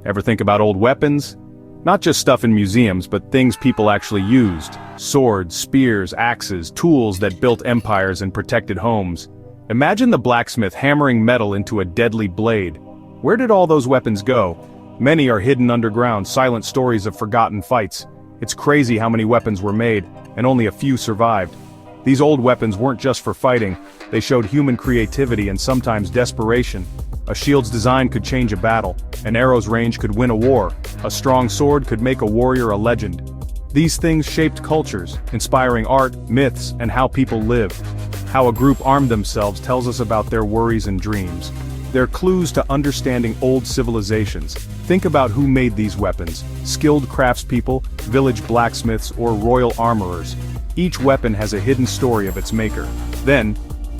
Ever think about old weapons? Not just stuff in museums, but things people actually used. Swords, spears, axes, tools that built empires and protected homes. Imagine the blacksmith hammering metal into a deadly blade. Where did all those weapons go? Many are hidden underground, silent stories of forgotten fights. It's crazy how many weapons were made, and only a few survived. These old weapons weren't just for fighting, they showed human creativity and sometimes desperation. A shield's design could change a battle, an arrow's range could win a war, a strong sword could make a warrior a legend. These things shaped cultures, inspiring art, myths, and how people lived. How a group armed themselves tells us about their worries and dreams. They're clues to understanding old civilizations. Think about who made these weapons: skilled craftspeople, village blacksmiths, or royal armorers. Each weapon has a hidden story of its maker. Then,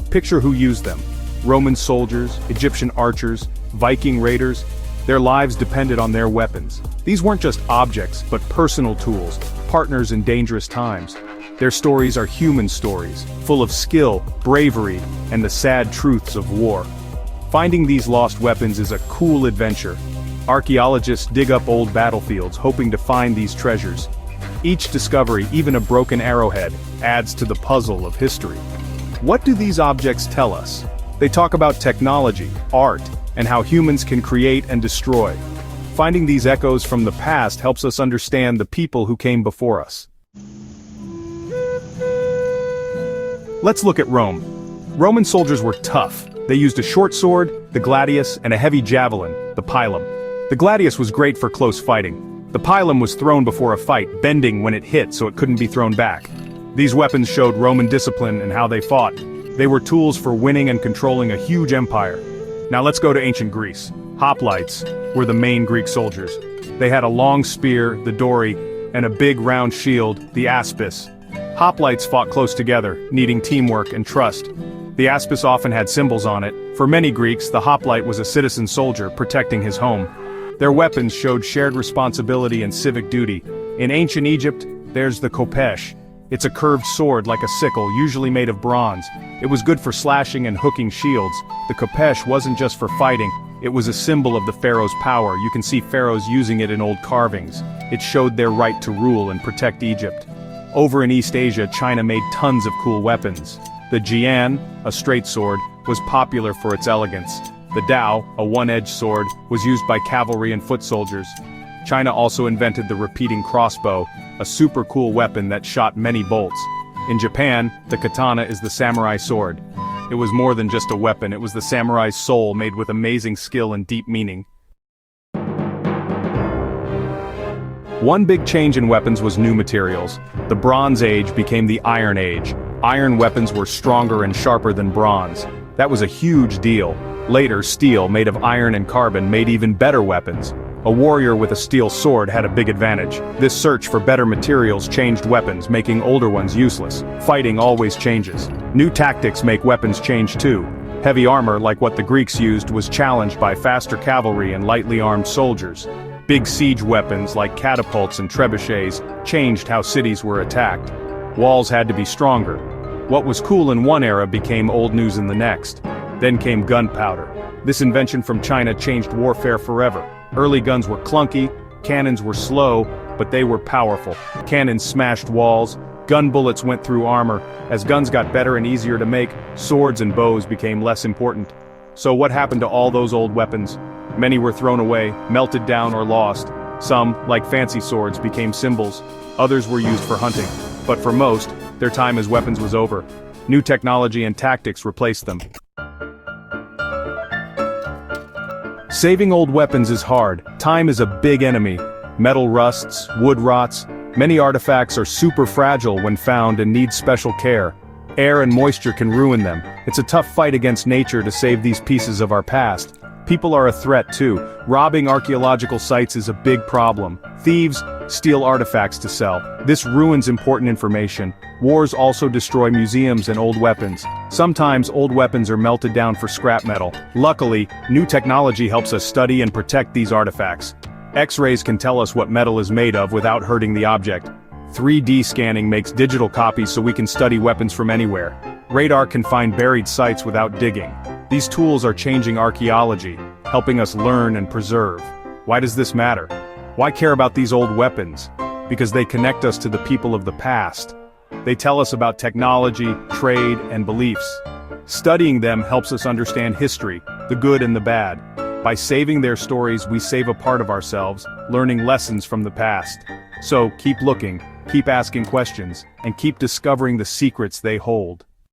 picture who used them. Roman soldiers, Egyptian archers, Viking raiders. Their lives depended on their weapons. These weren't just objects, but personal tools, partners in dangerous times. Their stories are human stories, full of skill, bravery, and the sad truths of war. Finding these lost weapons is a cool adventure. Archaeologists dig up old battlefields hoping to find these treasures. Each discovery, even a broken arrowhead, adds to the puzzle of history. What do these objects tell us? They talk about technology, art, and how humans can create and destroy. Finding these echoes from the past helps us understand the people who came before us. Let's look at Rome. Roman soldiers were tough. They used a short sword, the gladius, and a heavy javelin, the pilum. The gladius was great for close fighting. The pilum was thrown before a fight, bending when it hit so it couldn't be thrown back. These weapons showed Roman discipline and how they fought. They were tools for winning and controlling a huge empire. Now let's go to ancient Greece. Hoplites were the main Greek soldiers. They had a long spear, the dory, and a big round shield, the aspis. Hoplites fought close together, needing teamwork and trust. The aspis often had symbols on it. For many Greeks, the hoplite was a citizen soldier protecting his home. Their weapons showed shared responsibility and civic duty. In ancient Egypt, there's the khopesh. It's a curved sword like a sickle, usually made of bronze. It was good for slashing and hooking shields. The khopesh wasn't just for fighting, it was a symbol of the pharaoh's power. You can see pharaohs using it in old carvings. It showed their right to rule and protect Egypt. Over in East Asia, China made tons of cool weapons. The jian, a straight sword, was popular for its elegance. The dao, a one-edged sword, was used by cavalry and foot soldiers. China also invented the repeating crossbow, a super cool weapon that shot many bolts. In Japan, the katana is the samurai sword. It was more than just a weapon, it was the samurai's soul made with amazing skill and deep meaning. One big change in weapons was new materials. The Bronze Age became the Iron Age. Iron weapons were stronger and sharper than bronze. That was a huge deal. Later, steel made of iron and carbon made even better weapons. A warrior with a steel sword had a big advantage. This search for better materials changed weapons, making older ones useless. Fighting always changes. New tactics make weapons change too. Heavy armor, like what the Greeks used, was challenged by faster cavalry and lightly armed soldiers. Big siege weapons, like catapults and trebuchets, changed how cities were attacked. Walls had to be stronger. What was cool in one era became old news in the next. Then came gunpowder. This invention from China changed warfare forever. Early guns were clunky, cannons were slow, but they were powerful. Cannons smashed walls, gun bullets went through armor. As guns got better and easier to make, swords and bows became less important. So what happened to all those old weapons? Many were thrown away, melted down or lost. Some, like fancy swords, became symbols. Others were used for hunting. But for most, their time as weapons was over. New technology and tactics replaced them. Saving old weapons is hard. Time is a big enemy. Metal rusts, wood rots. Many artifacts are super fragile when found and need special care. Air and moisture can ruin them. It's a tough fight against nature to save these pieces of our past. People are a threat too. Robbing archaeological sites is a big problem. Thieves steal artifacts to sell. This ruins important information. Wars also destroy museums and old weapons. Sometimes old weapons are melted down for scrap metal. Luckily, new technology helps us study and protect these artifacts. X-rays can tell us what metal is made of without hurting the object. 3D scanning makes digital copies so we can study weapons from anywhere. Radar can find buried sites without digging. These tools are changing archaeology, helping us learn and preserve. Why does this matter? Why care about these old weapons? Because they connect us to the people of the past. They tell us about technology, trade, and beliefs. Studying them helps us understand history, the good and the bad. By saving their stories, we save a part of ourselves, learning lessons from the past. So, keep looking, keep asking questions, and keep discovering the secrets they hold.